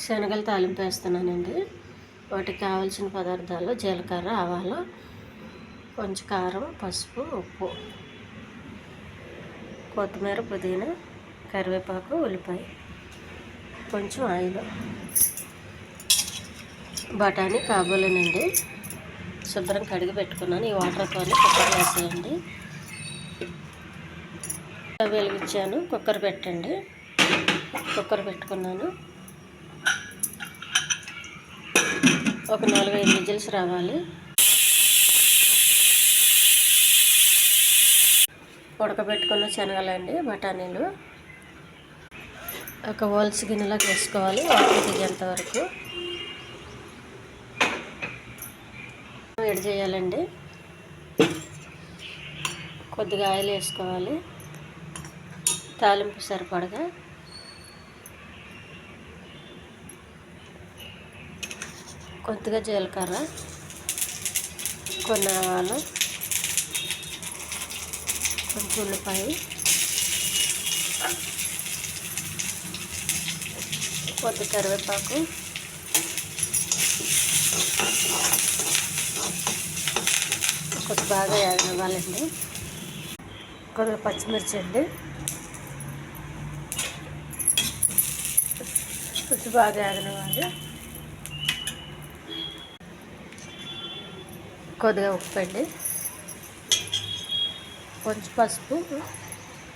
శనగలు తాలింపు వేస్తున్నానండి. వాటికి కావాల్సిన పదార్థాలు జీలకర్ర, ఆవాలు, కొంచెం కారం, పసుపు, ఉప్పు, కొత్తిమీర, పుదీనా, కరివేపాకు, ఉల్లిపాయ, కొంచెం ఆయిల్. బఠానీ కాబోలేనండి, శుభ్రం కడిగి పెట్టుకున్నాను. ఈ వాటర్తోనే కుక్కర్ వేసేయండి. వెలిగించాను, కుక్కర్ పెట్టండి. కుక్కర్ పెట్టుకున్నాను. ఒక 4-5 విజిల్స్ రావాలి. ఉడకబెట్టుకున్న శనగలండి, బఠానీలు ఒక హోల్స్ గిన్నెలోకి వేసుకోవాలి. వాటర్ దిగేంత వరకు వేడి చేయాలండి. కొద్దిగా ఆయిల్ వేసుకోవాలి. తాలింపు సరిపడగా కొద్దిగా జీలకర్ర, కొన్ని ఆవాలు, కొంచెం ఉల్లిపాయ, కొద్ది కరివేపాకు, కొంచెం బాగా వేగనివ్వాలండి. కొద్దిగా పచ్చిమిర్చి అండి, కొంచెం బాగా వేగనివ్వాలి. కొద్దిగా ఉప్పు అండి, కొంచెం పసుపు,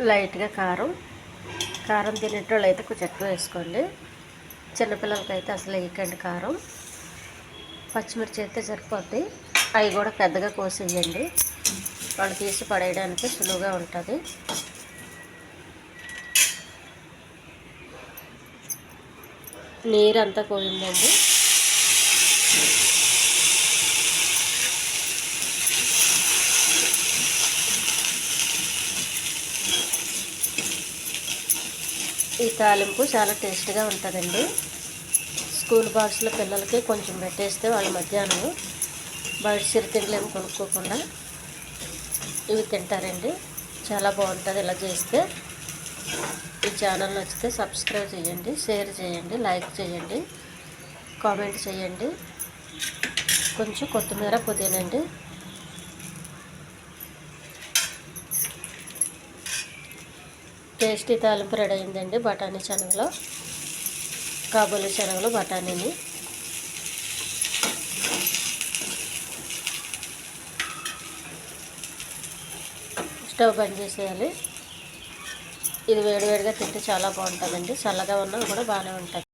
లైట్గా కారం. కారం తినేటోళ్ళు అయితే కొంచెం ఎక్కువ వేసుకోండి. చిన్నపిల్లలకైతే అసలు వేయకండి కారం. పచ్చిమిర్చి అయితే సరిపోద్ది. అవి కూడా పెద్దగా కోసేయండి, వాళ్ళు తీసి పడేయడానికి సులువుగా ఉంటుంది. నీరు అంతా పోయిందండి. ఈ తాలింపు చాలా టేస్ట్గా ఉంటుందండి. స్కూల్ బాక్స్లో పిల్లలకి కొంచెం పెట్టేస్తే వాళ్ళు మధ్యాహ్నం బయట చిరుతిండ్లేమి కొనుక్కోకుండా ఇవి తింటారండి. చాలా బాగుంటుంది ఇలా చేస్తే. ఈ ఛానల్ నచ్చితే సబ్స్క్రైబ్ చేయండి, షేర్ చేయండి, లైక్ చేయండి, కామెంట్ చేయండి. కొంచెం కొత్తిమీర, పుదీనా అండి. టేస్టీ తాలింపు రెడీ అయిందండి. బఠానీ శనగలు, కాబూలి శనగలు, బఠానీని స్టవ్ బంద్ చేసేయాలి. ఇది వేడివేడిగా తింటే చాలా బాగుంటుందండి. చల్లగా ఉన్నా కూడా బాగానే ఉంటుంది.